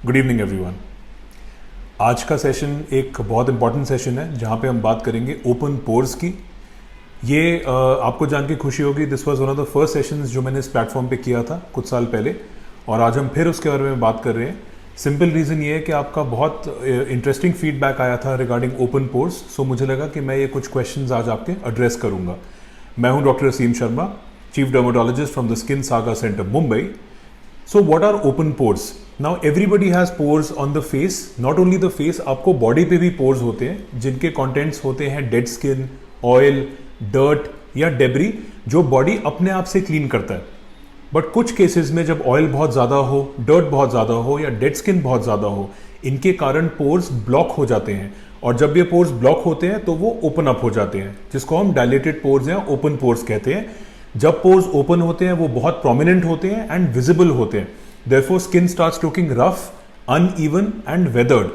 Good evening everyone. आज का session एक बहुत इंपॉर्टेंट सेशन है जहाँ पे हम बात करेंगे ओपन पोर्स की। ये आपको जान के खुशी होगी, this was one of the first sessions जो मैंने इस प्लेटफॉर्म पे किया था कुछ साल पहले, और आज हम फिर उसके बारे में बात कर रहे हैं। सिंपल रीज़न ये है कि आपका बहुत इंटरेस्टिंग फीडबैक आया था रिगार्डिंग ओपन पोर्स, सो मुझे लगा कि मैं ये कुछ क्वेश्चंस आज आपके एड्रेस करूँगा। मैं हूँ doctor Aseem Sharma, chief dermatologist from the skin saga centre Mumbai. So what are open pores? Now everybody has pores on the face. Not only the face, आपको बॉडी पे भी pores होते हैं जिनके contents होते हैं डेड स्किन, ऑयल, डर्ट या debris जो बॉडी अपने आप से क्लीन करता है। बट कुछ केसेस में जब ऑयल बहुत ज़्यादा हो, डर्ट बहुत ज़्यादा हो या डेड स्किन बहुत ज़्यादा हो, इनके कारण पोर्स ब्लॉक हो जाते हैं, और जब ये पोर्स ब्लॉक होते हैं तो वो ओपन अप हो जाते हैं, जिसको हम डायलेटेड पोर्स या ओपन पोर्स कहते हैं। जब पोर्स ओपन होते हैं वो बहुत प्रोमिनेंट होते हैं एंड विजिबल होते हैं। Therefore skin starts looking rough, uneven and weathered.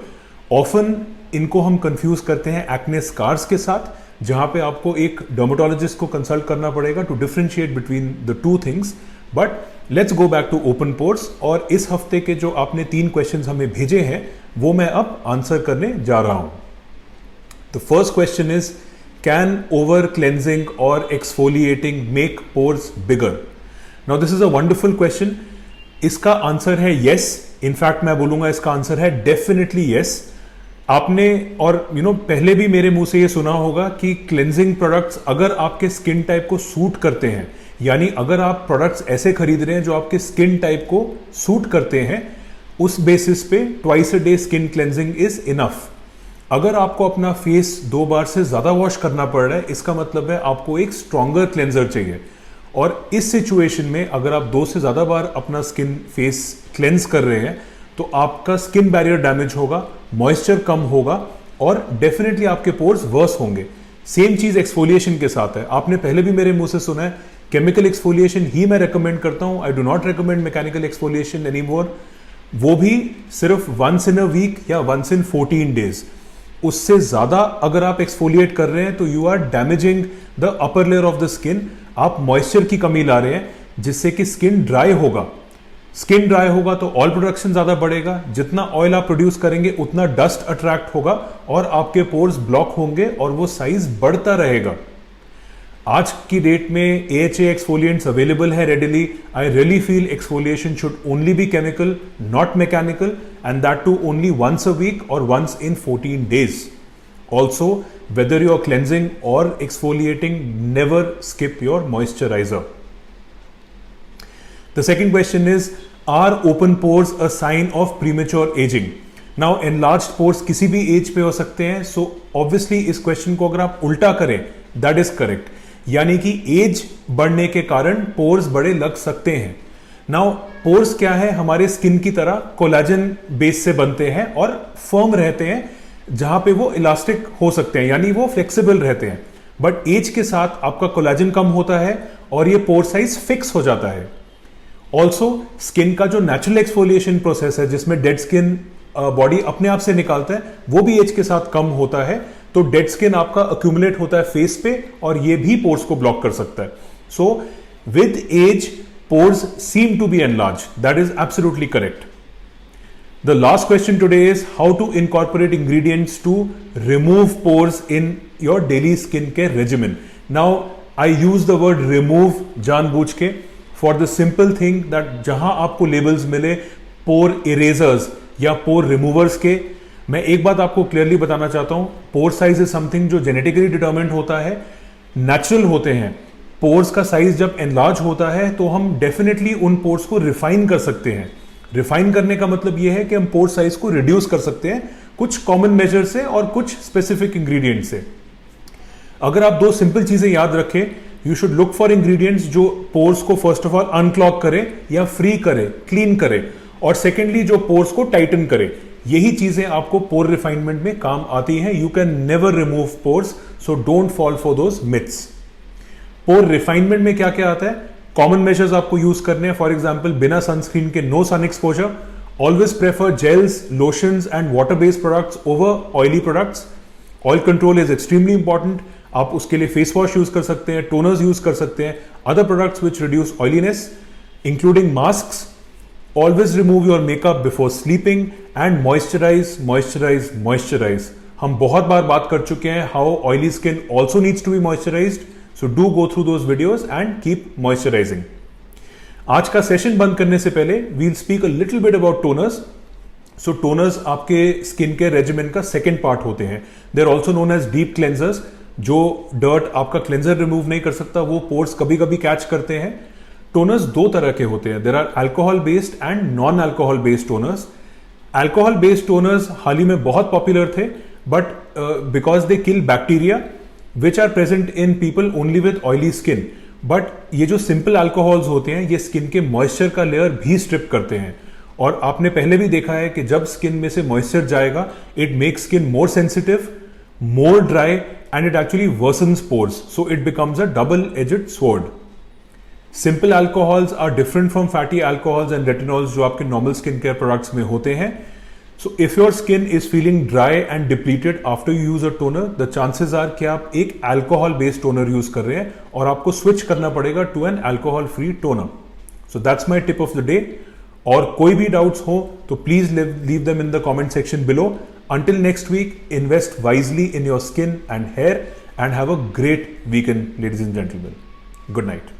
Often इनको हम कंफ्यूज करते हैं एक्ने स्कार्स के साथ, जहां पे आपको एक डर्मेटोलॉजिस्ट को कंसल्ट करना पड़ेगा to differentiate between the two things. But let's go back to open pores, और इस हफ्ते के जो आपने 3 क्वेश्चंस हमें भेजे हैं वो मैं अब आंसर करने जा रहा हूं। The first question is, can over cleansing or exfoliating make pores bigger? Now this is a wonderful question. इसका आंसर है yes. इनफैक्ट मैं बोलूंगा इसका आंसर है डेफिनेटली yes. आपने और पहले भी मेरे मुंह से ये सुना होगा कि क्लेंजिंग प्रोडक्ट्स अगर आपके स्किन टाइप को सूट करते हैं, यानी अगर आप प्रोडक्ट्स ऐसे खरीद रहे हैं जो आपके स्किन टाइप को सूट करते हैं, उस बेसिस पे twice a day skin cleansing is enough. अगर आपको अपना फेस 2 बार से ज्यादा वॉश करना पड़ रहा है, इसका मतलब है आपको एक स्ट्रॉन्गर क्लेंजर चाहिए। और इस सिचुएशन में अगर आप 2 से ज्यादा बार अपना स्किन फेस क्लेंज कर रहे हैं तो आपका स्किन बैरियर डैमेज होगा, मॉइस्चर कम होगा और डेफिनेटली आपके पोर्स वर्स होंगे। सेम चीज एक्सफोलिएशन के साथ है। आपने पहले भी मेरे मुंह से सुना है केमिकल एक्सफोलिएशन ही मैं रेकमेंड करता हूं, I do not recommend mechanical exfoliation anymore, वो भी सिर्फ वंस इन अ वीक या वंस इन 14 डेज। उससे ज्यादा अगर आप एक्सफोलिएट कर रहे हैं तो you are damaging the upper layer of the skin. आप मॉइस्चर की कमी ला रहे हैं जिससे कि स्किन ड्राई होगा। स्किन ड्राई होगा तो ऑयल प्रोडक्शन ज्यादा बढ़ेगा, जितना ऑयल आप प्रोड्यूस करेंगे उतना डस्ट अट्रैक्ट होगा और आपके पोर्स ब्लॉक होंगे और वो साइज बढ़ता रहेगा। आज की डेट में AHA एक्सफोलिएंट्स अवेलेबल है readily. I really feel exfoliation should only be chemical, not mechanical, and that too only once a week और once in 14 days. Also, whether you are cleansing or exfoliating, never skip your moisturizer. The second question is, are open pores a sign of premature aging? Now, enlarged pores किसी भी as पे हो सकते हैं, so obviously इस question को अगर आप उल्टा करें, that is correct. यानी कि एज बढ़ने के कारण पोर्स बड़े लग सकते हैं। नाउ पोर्स क्या है? हमारे स्किन की तरह कोलाजन बेस से बनते हैं और फर्म रहते हैं, जहां पे वो इलास्टिक हो सकते हैं, यानी वो फ्लेक्सिबल रहते हैं। बट एज के साथ आपका कोलाजन कम होता है और ये पोर साइज फिक्स हो जाता है। ऑल्सो स्किन का जो नेचुरल एक्सफोलिएशन प्रोसेस है, जिसमें डेड स्किन बॉडी अपने आप से निकालता है, वो भी एज के साथ कम होता है। तो डेड स्किन आपका अक्यूमुलेट होता है फेस पे और ये भी पोर्स को ब्लॉक कर सकता है। So with age pores seem to be enlarged. That is absolutely correct. The last question today is how to incorporate ingredients to remove pores in your daily skincare regimen. Now, I use the word remove जानबूझ के for the simple thing that जहां आपको labels मिले pore erasers या pore removers के, मैं एक बात आपको क्लियरली बताना चाहता हूं, pore size is something जो genetically determined होता है, natural होते हैं। पोर्स का साइज जब एनलार्ज होता है तो हम डेफिनेटली उन पोर्स को रिफाइन कर सकते हैं। रिफाइन करने का मतलब यह है कि हम पोर साइज को रिड्यूस कर सकते हैं कुछ कॉमन मेजर से और कुछ स्पेसिफिक इंग्रेडिएंट से। अगर आप 2 सिंपल चीजें याद रखें, you should look for ingredients जो पोर्स को फर्स्ट ऑफ ऑल अनक्लॉग करे या फ्री करे, क्लीन करे, और सेकेंडली जो पोर्स को टाइटन करे। यही चीजें आपको पोर रिफाइनमेंट में काम आती हैं। You can never remove pores, so don't fall for those myths. Pore refinement में क्या क्या आता है? कॉमन मेजर्स आपको यूज करने हैं। फॉर एग्जांपल, बिना सनस्क्रीन के no sun exposure, always prefer gels, lotions and water based products over oily products. Oil control is extremely important. आप उसके लिए फेस वॉश यूज कर सकते हैं, टोनर्स यूज कर सकते हैं, other products which reduce oiliness including masks, always remove your makeup before sleeping and moisturise moisturise moisturise. हम बहुत बार बात कर चुके हैं how oily skin also needs to be moisturised, so do go through those videos and keep moisturising. आज का session बंद करने से पहले we'll speak a little bit about toners. So toners आपके स्किन केयर रेजिमेंट का सेकेंड पार्ट होते हैं। दे are also known as deep cleansers. जो डर्ट आपका क्लेंजर रिमूव नहीं कर सकता वो पोर्स कभी कभी कैच करते हैं। टोनर्स दो तरह के होते हैं, there are alcohol based and non alcohol based toners. Alcohol based toners हाल ही में बहुत पॉपुलर थे, but because they kill bacteria which are present in people only with oily skin. But ये जो सिंपल अल्कोहल्स होते हैं ये स्किन के मॉइस्चर का लेयर भी स्ट्रिप करते हैं, और आपने पहले भी देखा है कि जब स्किन में से मॉइस्चर जाएगा it makes skin more sensitive, more dry, and it actually worsens pores, so it becomes a double edged sword. Simple alcohols are different from fatty alcohols and retinols जो आपके नॉर्मल स्किन केयर प्रोडक्ट्स में होते हैं। So if your skin is feeling dry and depleted after you use a toner, the chances are कि आप एक alcohol based toner use कर रहे हैं और आपको स्विच करना पड़ेगा to an alcohol free toner. So that's my tip of the day. और कोई भी डाउट्स हो तो please leave them in the comment section below. Until next week, invest wisely in your skin and hair and have a great weekend, ladies and gentlemen. Good night.